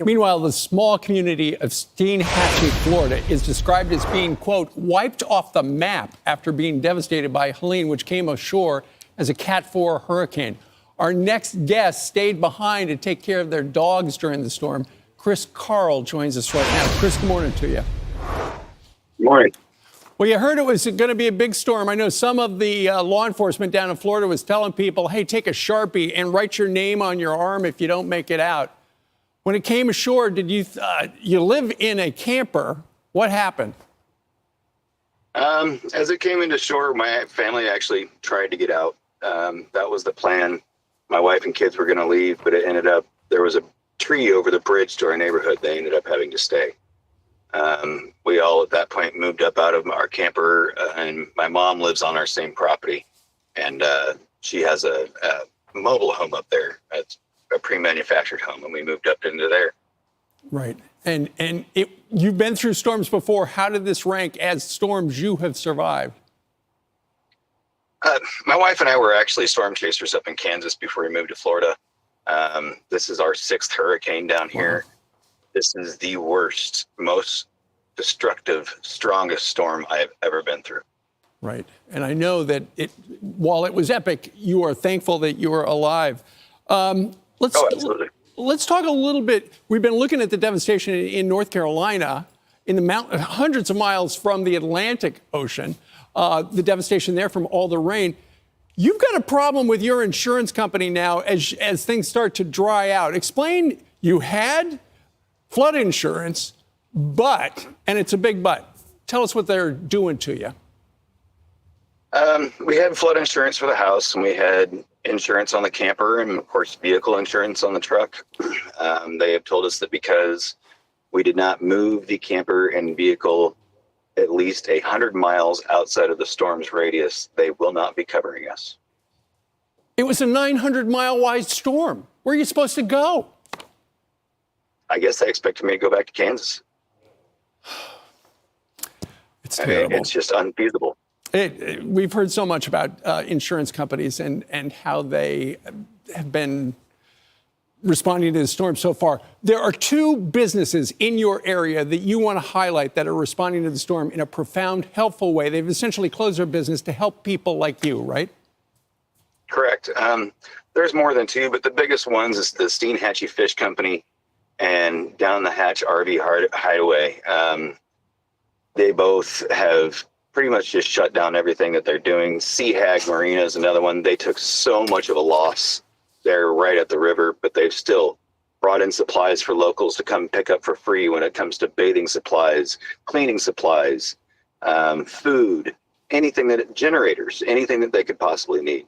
Meanwhile, the small community of Steinhatchee, Florida, is described as being, quote, wiped off the map after being devastated by Helene, which came ashore as a Cat 4 hurricane. Our next guest stayed behind to take care of their dogs during the storm. Kris Carl joins us right now. Kris, good morning to you. Good morning. Well, you heard it was going to be a big storm. I know some of the law enforcement down in Florida was telling people, hey, take a Sharpie and write your name on your arm if you don't make it out. When it came ashore, did you live in a camper? What happened? As it came into shore, my family actually tried to get out. That was the plan. My wife and kids were going to leave, but it ended up, there was a tree over the bridge to our neighborhood. They ended up having to stay. We all at that point moved up out of our camper, and my mom lives on our same property, and she has a mobile home up there. It's a pre-manufactured home, and we moved up into there. Right. And you've been through storms before. How did this rank as storms you have survived? My wife and I were actually storm chasers up in Kansas before we moved to Florida. This is our 6th hurricane down here. Wow. This is the worst, most destructive, strongest storm I've ever been through. Right. And I know that while it was epic, you are thankful that you are alive. Absolutely. Let's talk a little bit. We've been looking at the devastation in North Carolina, in the mountains, hundreds of miles from the Atlantic Ocean, the devastation there from all the rain. You've got a problem with your insurance company now as things start to dry out. Explain, you had flood insurance, but, and it's a big but, tell us what they're doing to you. We had flood insurance for the house, and we had insurance on the camper, and of course vehicle insurance on the truck. They have told us that because we did not move the camper and vehicle at least 100 miles outside of the storm's radius, they will not be covering us. It was a 900-mile wide storm. Where are you supposed to go? I guess they expected me to go back to Kansas. It's terrible. It's just unfeasible. We've heard so much about insurance companies and how they have been responding to the storm so far. There are 2 businesses in your area that you want to highlight that are responding to the storm in a profound, helpful way. They've essentially closed their business to help people like you, right? Correct. There's more than 2, but the biggest ones is the Steinhatchee Fish Company and Down the Hatch RV Hideaway. They both have pretty much just shut down everything that they're doing. Sea Hag Marina is another one. They took so much of a loss there right at the river, but they've still brought in supplies for locals to come pick up for free when it comes to bathing supplies, cleaning supplies, food, generators, anything that they could possibly need.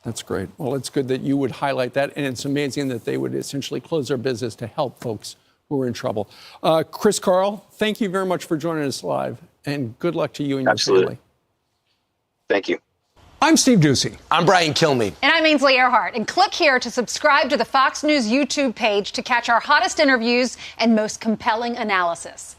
That's great. Well, it's good that you would highlight that, and it's amazing that they would essentially close their business to help folks who are in trouble. Kris Carl, thank you very much for joining us live, and good luck to you and your family. Thank you. I'm Steve Doocy. I'm Brian Kilmeade. And I'm Ainsley Earhart. And click here to subscribe to the Fox News YouTube page to catch our hottest interviews and most compelling analysis.